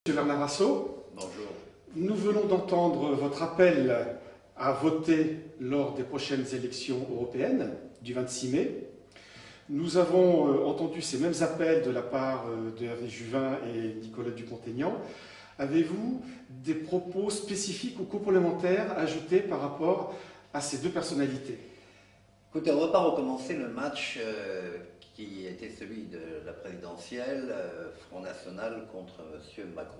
Monsieur Bernard Assot, bonjour. nous venons d'entendre votre appel à voter lors des prochaines élections européennes du 26 mai. Nous avons entendu ces mêmes appels de la part de Hervé Juvin et Nicolas Dupont-Aignan. Avez-vous des propos spécifiques ou complémentaires à ajouter par rapport à ces deux personnalités? Écoutez, on ne va pas recommencer le match qui était celui de la présidentielle, Front National contre M. Macron.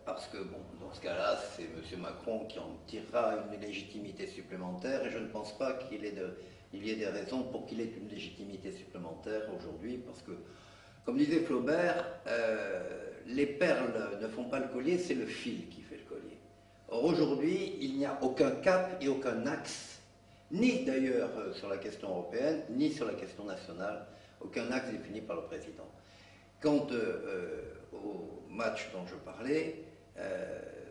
Parce que, bon, dans ce cas-là, c'est M. Macron qui en tirera une légitimité supplémentaire et je ne pense pas qu'il y ait des raisons pour qu'il ait une légitimité supplémentaire aujourd'hui parce que, comme disait Flaubert, les perles ne font pas le collier, c'est le fil qui fait le collier. Or, aujourd'hui, il n'y a aucun cap et aucun axe, ni d'ailleurs sur la question européenne, ni sur la question nationale, aucun axe défini par le président. Quant au match dont je parlais,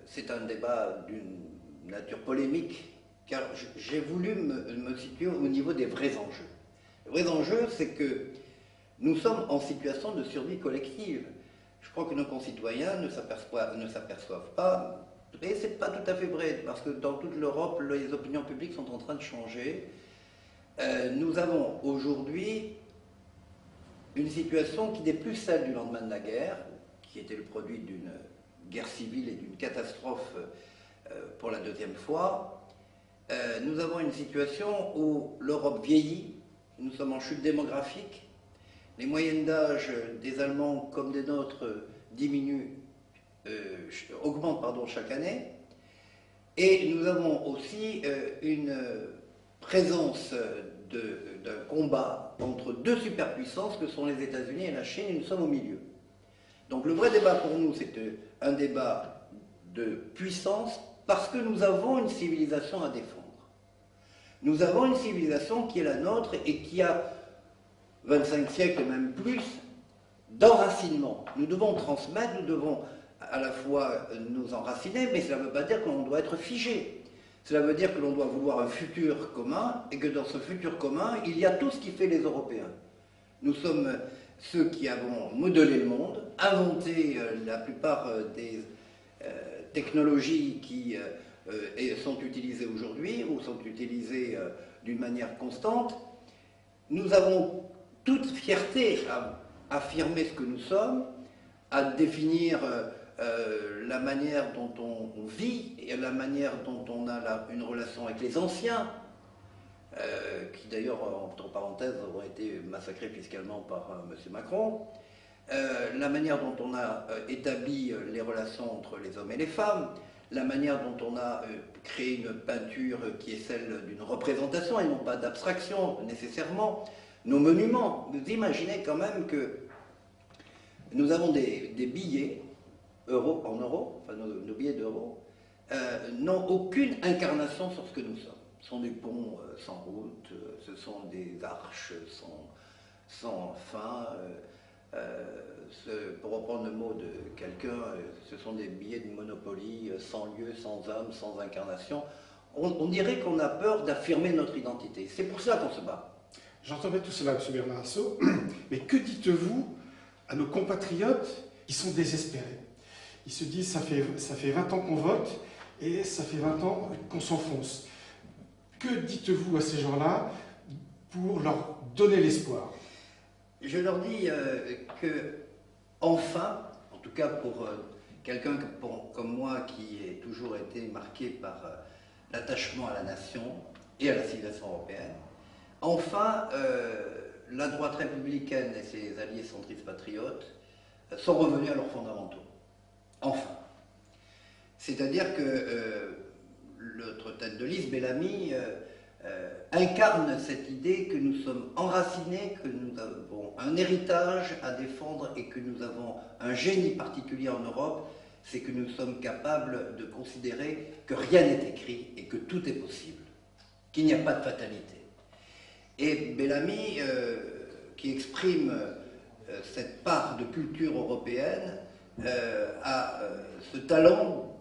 c'est un débat d'une nature polémique, car j'ai voulu me situer au niveau des vrais enjeux. Les vrais enjeux, c'est que nous sommes en situation de survie collective. Je crois que nos concitoyens ne s'aperçoivent pas, et ce n'est pas tout à fait vrai, parce que dans toute l'Europe, les opinions publiques sont en train de changer. Nous avons aujourd'hui une situation qui n'est plus celle du lendemain de la guerre, qui était le produit d'une guerre civile et d'une catastrophe pour la deuxième fois. Nous avons une situation où l'Europe vieillit, nous sommes en chute démographique, les moyennes d'âge des Allemands comme des nôtres augmentent chaque année, et nous avons aussi une présence d'un combat entre deux superpuissances que sont les États-Unis et la Chine, et nous sommes au milieu. Donc le vrai débat pour nous, c'est un débat de puissance parce que nous avons une civilisation à défendre. Nous avons une civilisation qui est la nôtre et qui a 25 siècles, même plus, d'enracinement. Nous devons transmettre, nous devons à la fois nous enraciner, mais cela ne veut pas dire que l'on doit être figé. Cela veut dire que l'on doit vouloir un futur commun et que dans ce futur commun, il y a tout ce qui fait les Européens. Nous sommes ceux qui avons modelé le monde, inventé la plupart des technologies qui sont utilisées aujourd'hui ou sont utilisées d'une manière constante. Nous avons toute fierté à affirmer ce que nous sommes, à définir la manière dont on vit et la manière dont on a une relation avec les anciens, qui d'ailleurs, entre parenthèses, ont été massacrés fiscalement par M. Macron, la manière dont on a établi les relations entre les hommes et les femmes, la manière dont on a créé une peinture qui est celle d'une représentation et non pas d'abstraction nécessairement, nos monuments. Vous imaginez quand même que nous avons des billets en euros, enfin nos billets d'euros, n'ont aucune incarnation sur ce que nous sommes. Ce sont des ponts sans route, ce sont des arches sans fin. Pour reprendre le mot de quelqu'un, ce sont des billets de Monopoly sans lieu, sans âme, sans incarnation. On dirait qu'on a peur d'affirmer notre identité. C'est pour ça qu'on se bat. J'entends bien tout cela, M. Bernard Assot, mais que dites-vous à nos compatriotes qui sont désespérés? Ils se disent, ça fait 20 ans qu'on vote et ça fait 20 ans qu'on s'enfonce. Que dites-vous à ces gens-là pour leur donner l'espoir? Je leur dis que, enfin, en tout cas pour quelqu'un comme moi qui a toujours été marqué par l'attachement à la nation et à la civilisation européenne, enfin, la droite républicaine et ses alliés centristes patriotes sont revenus à leurs fondamentaux. Enfin. C'est-à-dire que notre tête de liste, Bellamy, incarne cette idée que nous sommes enracinés, que nous avons un héritage à défendre et que nous avons un génie particulier en Europe, c'est que nous sommes capables de considérer que rien n'est écrit et que tout est possible, qu'il n'y a pas de fatalité. Et Bellamy, qui exprime cette part de culture européenne, a ce talent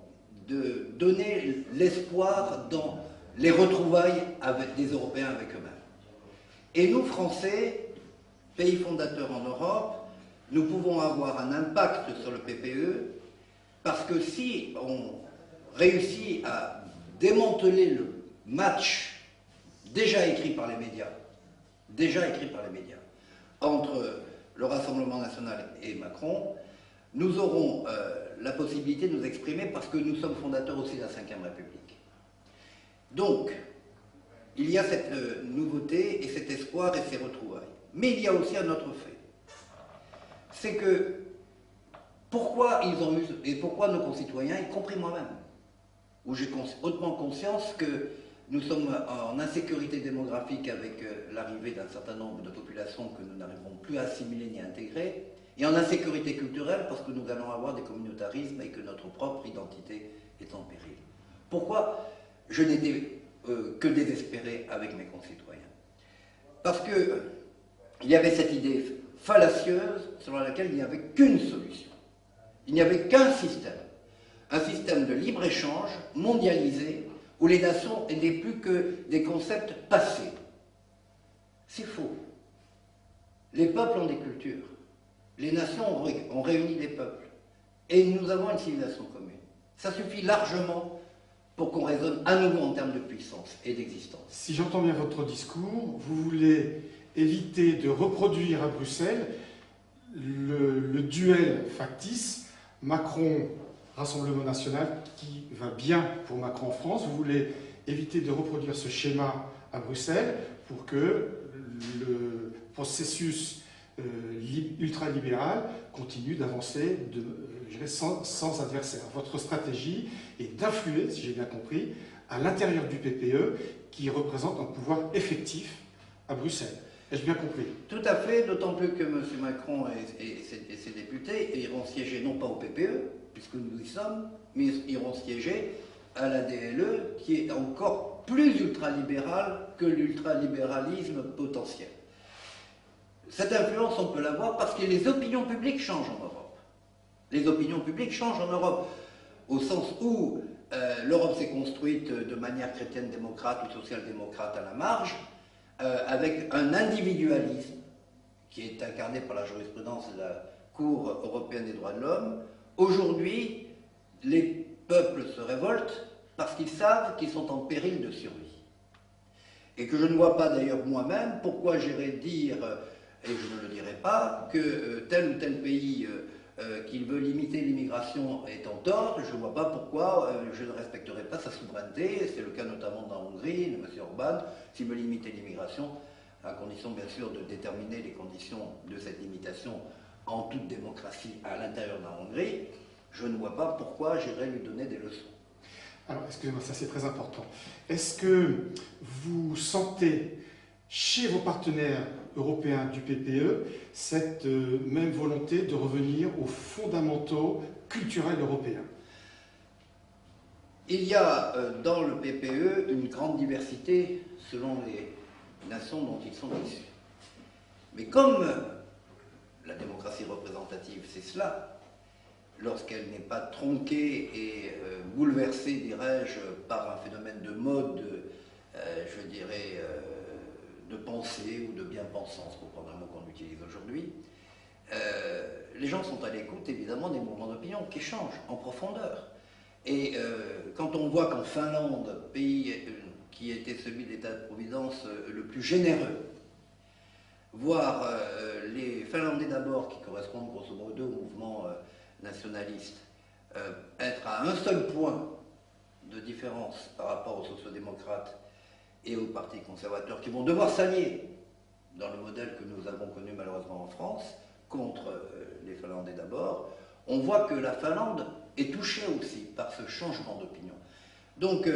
de donner l'espoir dans les retrouvailles des Européens avec eux-mêmes. Et nous, Français, pays fondateurs en Europe, nous pouvons avoir un impact sur le PPE, parce que si on réussit à démanteler le match déjà écrit par les médias, entre le Rassemblement national et Macron, nous aurons la possibilité de nous exprimer parce que nous sommes fondateurs aussi de la Ve République. Donc, il y a cette nouveauté et cet espoir et ces retrouvailles. Mais il y a aussi un autre fait. C'est que pourquoi ils ont eu, et pourquoi nos concitoyens, y compris moi-même, où j'ai hautement conscience que nous sommes en insécurité démographique avec l'arrivée d'un certain nombre de populations que nous n'arriverons plus à assimiler ni à intégrer, et en insécurité culturelle parce que nous allons avoir des communautarismes et que notre propre identité est en péril. Pourquoi je n'étais que désespéré avec mes concitoyens? Parce que il y avait cette idée fallacieuse selon laquelle il n'y avait qu'une solution. Il n'y avait qu'un système. Un système de libre-échange mondialisé où les nations n'étaient plus que des concepts passés. C'est faux. Les peuples ont des cultures. Les nations ont réuni des peuples. Et nous avons une civilisation commune. Ça suffit largement pour qu'on raisonne à nouveau en termes de puissance et d'existence. Si j'entends bien votre discours, vous voulez éviter de reproduire à Bruxelles le duel factice Macron-Rassemblement national qui va bien pour Macron en France. Vous voulez éviter de reproduire ce schéma à Bruxelles pour que le processus ultralibéral continue d'avancer sans adversaire. Votre stratégie est d'influer, si j'ai bien compris, à l'intérieur du PPE qui représente un pouvoir effectif à Bruxelles. Ai-je bien compris? Tout à fait, d'autant plus que M. Macron et ses députés iront siéger non pas au PPE, puisque nous y sommes, mais ils iront siéger à la DLE, qui est encore plus ultralibérale que l'ultralibéralisme potentiel. Cette influence, on peut l'avoir parce que les opinions publiques changent en Europe. Les opinions publiques changent en Europe, au sens où l'Europe s'est construite de manière chrétienne-démocrate ou social-démocrate à la marge, avec un individualisme qui est incarné par la jurisprudence de la Cour européenne des droits de l'homme. Aujourd'hui, les peuples se révoltent parce qu'ils savent qu'ils sont en péril de survie. Et que je ne vois pas d'ailleurs moi-même pourquoi j'irais dire, et je ne le dirai pas, que tel ou tel pays qui veut limiter l'immigration est en tort. Je ne vois pas pourquoi je ne respecterai pas sa souveraineté. C'est le cas notamment dans la Hongrie, de M. Orban, s'il veut limiter l'immigration, à condition bien sûr de déterminer les conditions de cette limitation en toute démocratie à l'intérieur de la Hongrie. Je ne vois pas pourquoi j'irais lui donner des leçons. Alors, excusez-moi, ça c'est très important. Est-ce que vous sentez chez vos partenaires européens du PPE cette même volonté de revenir aux fondamentaux culturels européens? Il y a dans le PPE une grande diversité selon les nations dont ils sont issus. Mais comme la démocratie représentative, c'est cela, lorsqu'elle n'est pas tronquée et bouleversée, dirais-je, par un phénomène de mode, je dirais, de pensée ou de bien-pensance, pour prendre un mot qu'on utilise aujourd'hui, les gens sont à l'écoute, évidemment, des mouvements d'opinion qui changent en profondeur. Et quand on voit qu'en Finlande, pays qui était celui de l'État-providence le plus généreux, voir les Finlandais d'abord, qui correspondent grosso modo au mouvement nationaliste, être à un seul point de différence par rapport aux sociodémocrates et aux partis conservateurs, qui vont devoir s'allier dans le modèle que nous avons connu malheureusement en France, contre les Finlandais d'abord, on voit que la Finlande est touchée aussi par ce changement d'opinion. Donc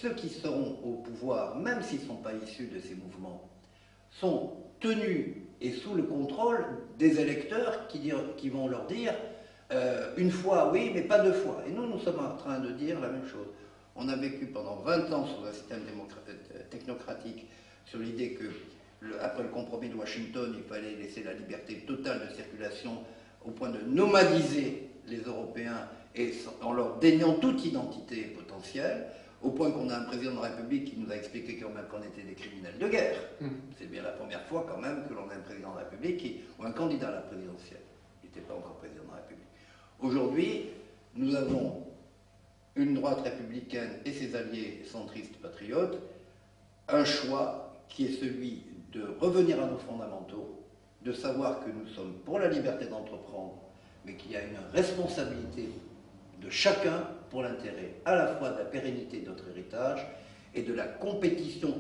ceux qui seront au pouvoir, même s'ils ne sont pas issus de ces mouvements, sont tenus et sous le contrôle des électeurs qui vont leur dire une fois oui, mais pas deux fois. Et nous sommes en train de dire la même chose. On a vécu pendant 20 ans sous un système technocratique sur l'idée que, après le compromis de Washington, il fallait laisser la liberté totale de circulation au point de nomadiser les Européens et en leur déniant toute identité potentielle, au point qu'on a un président de la République qui nous a expliqué quand même qu'on était des criminels de guerre. C'est bien la première fois quand même que l'on a un président de la République ou un candidat à la présidentielle n'était pas encore président de la République. Aujourd'hui, nous avons une droite républicaine et ses alliés centristes patriotes, un choix qui est celui de revenir à nos fondamentaux, de savoir que nous sommes pour la liberté d'entreprendre, mais qu'il y a une responsabilité de chacun pour l'intérêt à la fois de la pérennité de notre héritage et de la compétition,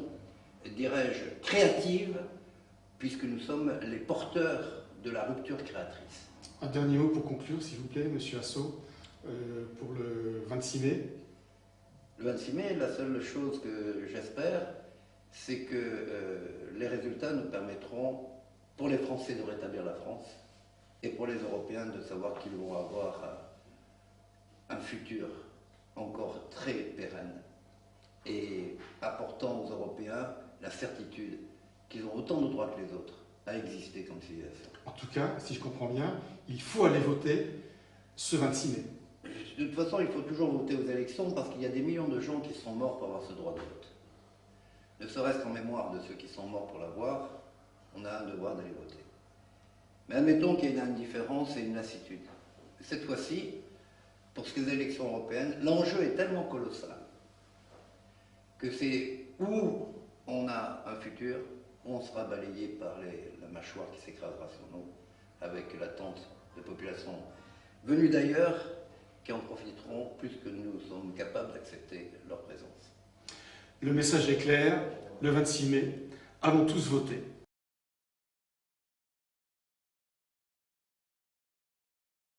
dirais-je, créative, puisque nous sommes les porteurs de la rupture créatrice. Un dernier mot pour conclure, s'il vous plaît, Monsieur Assot, pour le 26 mai. Le 26 mai, la seule chose que j'espère, c'est que les résultats nous permettront, pour les Français, de rétablir la France, et pour les Européens, de savoir qu'ils vont avoir un futur encore très pérenne, et apportant aux Européens la certitude qu'ils ont autant de droits que les autres à exister comme civilisation. En tout cas, si je comprends bien, il faut aller voter ce 26 mai. De toute façon, il faut toujours voter aux élections parce qu'il y a des millions de gens qui sont morts pour avoir ce droit de vote. Ne serait-ce qu'en mémoire de ceux qui sont morts pour l'avoir, on a un devoir d'aller voter. Mais admettons qu'il y ait une indifférence et une lassitude. Cette fois-ci, pour ces élections européennes, l'enjeu est tellement colossal que c'est où on a un futur, où on sera balayé par la mâchoire qui s'écrasera sur nous, avec l'attente de populations venues d'ailleurs, qui en profiteront plus que nous sommes capables d'accepter leur présence. Le message est clair, le 26 mai, allons tous voter.